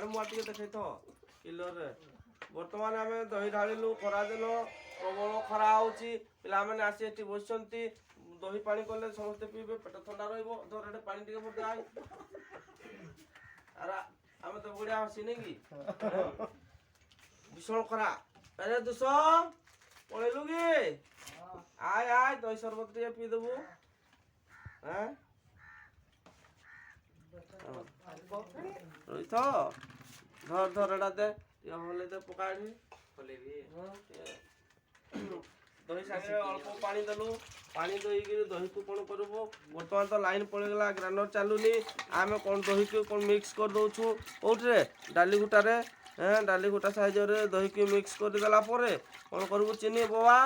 ଆରେ ମୁଁ ଟିକେ ଦେଖେଇ ତ କିଲରରେ ବର୍ତ୍ତମାନ ଆମେ ଦହି ଢାଳିଲୁ ଖରାଦିନ ପ୍ରବଳ ଖରା ହେଉଛି ପିଲାମାନେ ଆସି ଏଠି ବସିଛନ୍ତି ଦହି ପାଣି କଲେ ସମସ୍ତେ ପିଇବେ ପେଟ ଥଣ୍ଡା ରହିବ ଧର ପାଣି ଟିକେ ପକାଇ ଆରେ ଆମେ ତ ବଢ଼ିଆ ହସିନି କି ଭୀଷଣ ଖରା ଆରେ ଦୁଷ ପଳେଇଲୁ କି ଆୟ ଆୟ ଦହି ସରବତ ଟିକେ ପିଇଦେବୁ রইথ ধর ধর এটা দে হলে দে পকাড়ি দহি সাথে অল্প পানি দেলু পানি ଦେଇକି ଦହିକୁ କ'ଣ କରିବୁ ବର୍ତ୍ତମାନ ତ ଲାଇନ୍ ପଳେଇଗଲା ଗ୍ରାଇଣ୍ଡର ଚାଲୁନି ଆମେ କ'ଣ ଦହିକୁ କ'ଣ ମିକ୍ସ କରିଦେଉଛୁ କେଉଁଠିରେ ଡାଲି ଗୁଟାରେ ଡାଲି ଗୁଟା ସାହାଯ୍ୟରେ ଦହିକି ମିକ୍ସ କରିଦେଲା ପରେ କ'ଣ କରିବୁ ଚିନି ବବା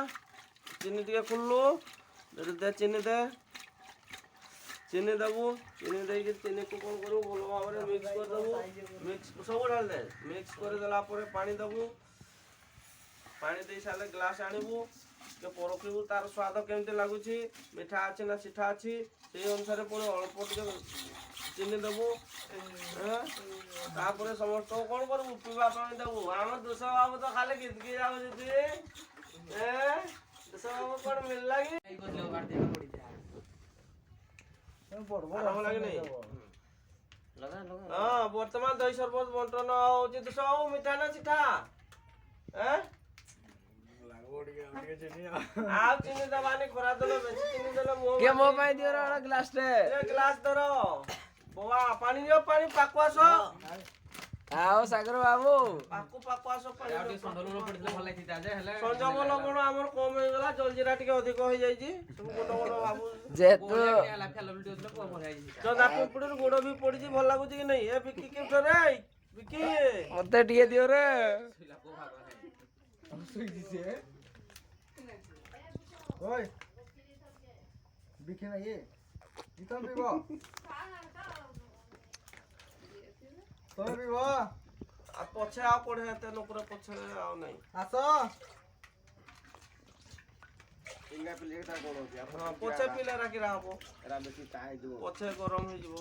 ଚିନି ଟିକେ ଖୋଲିଲୁ ଦେ ଚିନି ଦେ ଚିନି ଦେବୁ ଚିନି ଦେଇକି ଚିନିକୁ କ'ଣ କରିବୁ ଭଲ ଭାବରେ ମିକ୍ସ କରିଦେବୁ ମିକ୍ସ ସବୁ ଢାଳି ଦେ ମିକ୍ସ କରିଦେଲା ପରେ ପାଣି ଦେବୁ ପାଣି ଦେଇ ସାରିଲେ ଗ୍ଲାସ୍ ଆଣିବୁ ଟିକେ ପରଖିବୁ ତାର ସ୍ୱାଦ କେମିତି ଲାଗୁଛି ମିଠା ଅଛି ନା ସିଠା ଅଛି ସେଇ ଅନୁସାରେ ପୁଣି ଅଳ୍ପ ଟିକେ ଚିନି ଦେବୁ ତାପରେ ସମସ୍ତଙ୍କୁ କ'ଣ କରିବୁ ପିଇବା ପାଣି ଦେବୁ ଆମ ଦୁଷ ବାବୁ ତ ଖାଲି ଗୀତକି ଯାଉଛନ୍ତି ଦୁଷ ବାବୁ କ'ଣ ମିଳିଲା କି ବର୍ତ୍ତମାନ ଦହି ସରବତ ବଣ୍ଟନ ହଉଛି ଦୁଷ ବାବୁ ମିଠା ନା ସିଠା ଆଉ ଚିନି ଦବାନି ଖରା ଦେଲ ବେଶୀ ଚିନି ଦେଲେ ମୋ ପାଇଁ ଦିଅ ଗ୍ଲାସ ଧର ବୋବା ପାଣି ଦିଅ ପାଣି ପାକୁ ଆସ ଆଉ ସାଗର ବାବୁ ପାକୁ ଆସ ସଂଯମ ଲବଣ ଆମର କମ ହେଇଗଲା ଜଲଜିରା ଟିକେ ଅଧିକ ହେଇଯାଇଛି ସବୁ ଗୋଟ ଗୋଟ ବାବୁ ଯେହେତୁ ପିମ୍ପୁଡ଼ିରୁ ଗୋଡ ବି ପଡିଛି ଭଲ ଲାଗୁଛି କି ନାଇଁ ଏ ବିକି କେଉଁଠୁ ରେ ବିକି ମତେ ଟିକେ ଦିଅ ରେ Oi, bikin lagi. Kita bibo. Toi bibo. ପଛେ ଆଉ କୋଡେ ଏତେ ଲୋକର ପଛରେ ଆଉ ନାହିଁ ଆସ। ଇଙ୍ଗା ପିଲେ ତା କୋଣ ଅଛି ପଛେ ପିଲେ ରାଖିରା ହବ ଏରା ବେଶୀ ତା ହେଇଯିବ ପଛେ ଗରମ ହେଇଯିବ